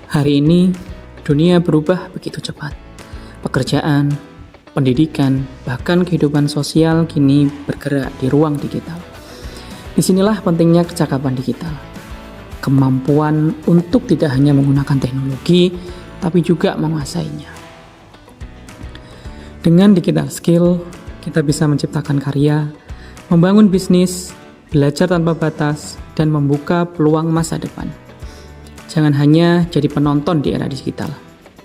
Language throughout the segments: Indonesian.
Hari ini, dunia berubah begitu cepat. Pekerjaan, pendidikan, bahkan kehidupan sosial kini bergerak di ruang digital. Disinilah pentingnya kecakapan digital. Kemampuan untuk tidak hanya menggunakan teknologi, tapi juga menguasainya. Dengan digital skill, kita bisa menciptakan karya, membangun bisnis, belajar tanpa batas, dan membuka peluang masa depan. Jangan hanya jadi penonton di era digital.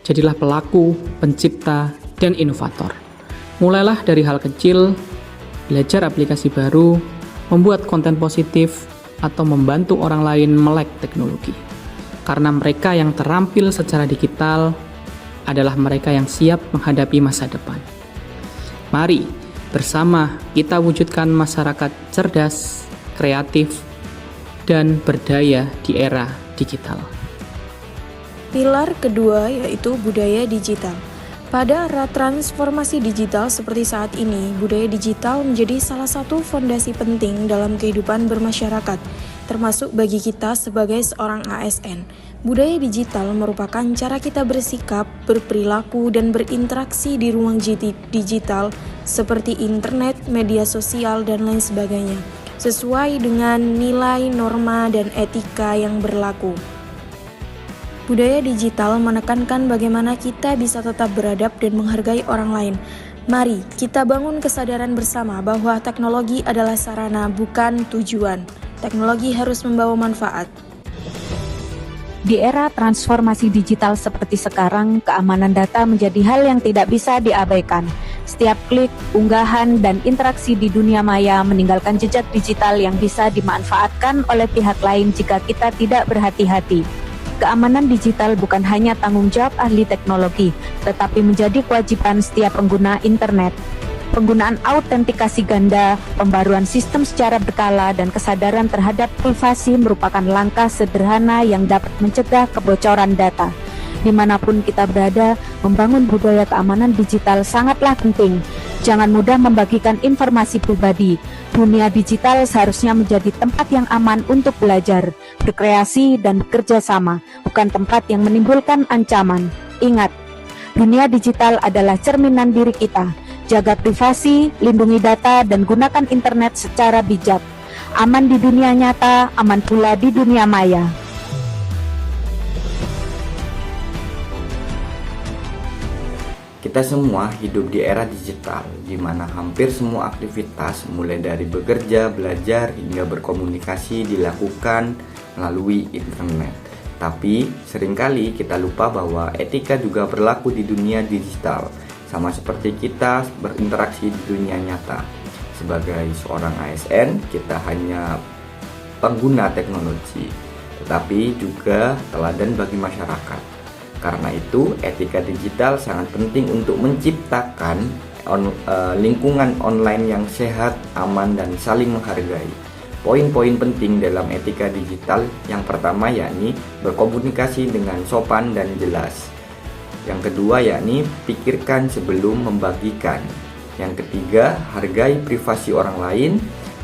Jadilah pelaku, pencipta, dan inovator. Mulailah dari hal kecil, belajar aplikasi baru, membuat konten positif, atau membantu orang lain melek teknologi. Karena mereka yang terampil secara digital adalah mereka yang siap menghadapi masa depan. Mari bersama kita wujudkan masyarakat cerdas, kreatif, dan berdaya di era digital. Pilar kedua yaitu budaya digital. Pada era transformasi digital seperti saat ini, budaya digital menjadi salah satu fondasi penting dalam kehidupan bermasyarakat, termasuk bagi kita sebagai seorang ASN. Budaya digital merupakan cara kita bersikap, berperilaku, dan berinteraksi di ruang digital seperti internet, media sosial, dan lain sebagainya, sesuai dengan nilai, norma, dan etika yang berlaku. Budaya digital menekankan bagaimana kita bisa tetap beradab dan menghargai orang lain. Mari kita bangun kesadaran bersama bahwa teknologi adalah sarana, bukan tujuan. Teknologi harus membawa manfaat. Di era transformasi digital seperti sekarang, keamanan data menjadi hal yang tidak bisa diabaikan. Setiap klik, unggahan, dan interaksi di dunia maya meninggalkan jejak digital yang bisa dimanfaatkan oleh pihak lain jika kita tidak berhati-hati. Keamanan digital bukan hanya tanggung jawab ahli teknologi, tetapi menjadi kewajiban setiap pengguna internet. Penggunaan autentikasi ganda, pembaruan sistem secara berkala, dan kesadaran terhadap privasi merupakan langkah sederhana yang dapat mencegah kebocoran data. Dimanapun kita berada, membangun budaya keamanan digital sangatlah penting. Jangan mudah membagikan informasi pribadi. Dunia digital seharusnya menjadi tempat yang aman untuk belajar, berkreasi, dan bekerja sama, bukan tempat yang menimbulkan ancaman. Ingat, dunia digital adalah cerminan diri kita. Jaga privasi, lindungi data, dan gunakan internet secara bijak. Aman di dunia nyata, aman pula di dunia maya. Kita semua hidup di era digital, di mana hampir semua aktivitas, mulai dari bekerja, belajar, hingga berkomunikasi dilakukan melalui internet. Tapi, seringkali kita lupa bahwa etika juga berlaku di dunia digital, sama seperti kita berinteraksi di dunia nyata. Sebagai seorang ASN, kita hanya pengguna teknologi, tetapi juga teladan bagi masyarakat. Karena itu, etika digital sangat penting untuk menciptakan lingkungan online yang sehat, aman, dan saling menghargai. Poin-poin penting dalam etika digital yang pertama yakni berkomunikasi dengan sopan dan jelas. Yang kedua yakni pikirkan sebelum membagikan. Yang ketiga, hargai privasi orang lain.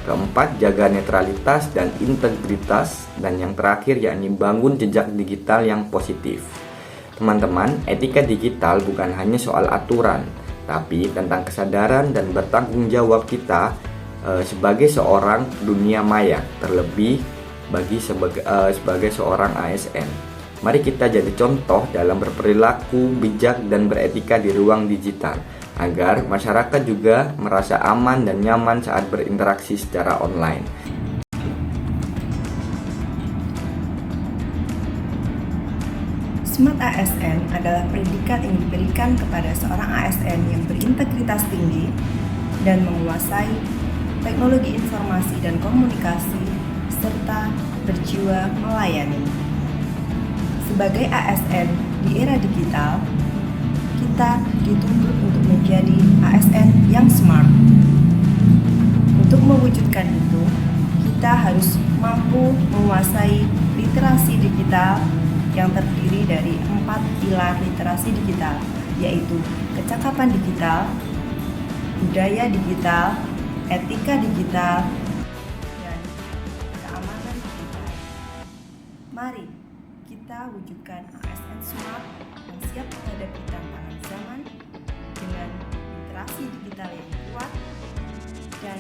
Keempat, jaga netralitas dan integritas. Dan yang terakhir yakni bangun jejak digital yang positif. Teman-teman, etika digital bukan hanya soal aturan, tapi tentang kesadaran dan bertanggung jawab kita sebagai seorang dunia maya, terlebih sebagai seorang ASN. Mari kita jadi contoh dalam berperilaku bijak dan beretika di ruang digital, agar masyarakat juga merasa aman dan nyaman saat berinteraksi secara online. Smart ASN adalah predikat yang diberikan kepada seorang ASN yang berintegritas tinggi dan menguasai teknologi informasi dan komunikasi serta berjiwa melayani. Sebagai ASN di era digital, kita dituntut untuk menjadi ASN yang smart. Untuk mewujudkan itu, kita harus mampu menguasai literasi digital yang terdiri dari 4 pilar literasi digital, yaitu kecakapan digital, budaya digital, etika digital, dan keamanan digital. Mari kita kita wujudkan ASN smart yang siap menghadapi tantangan zaman dengan literasi digital yang kuat dan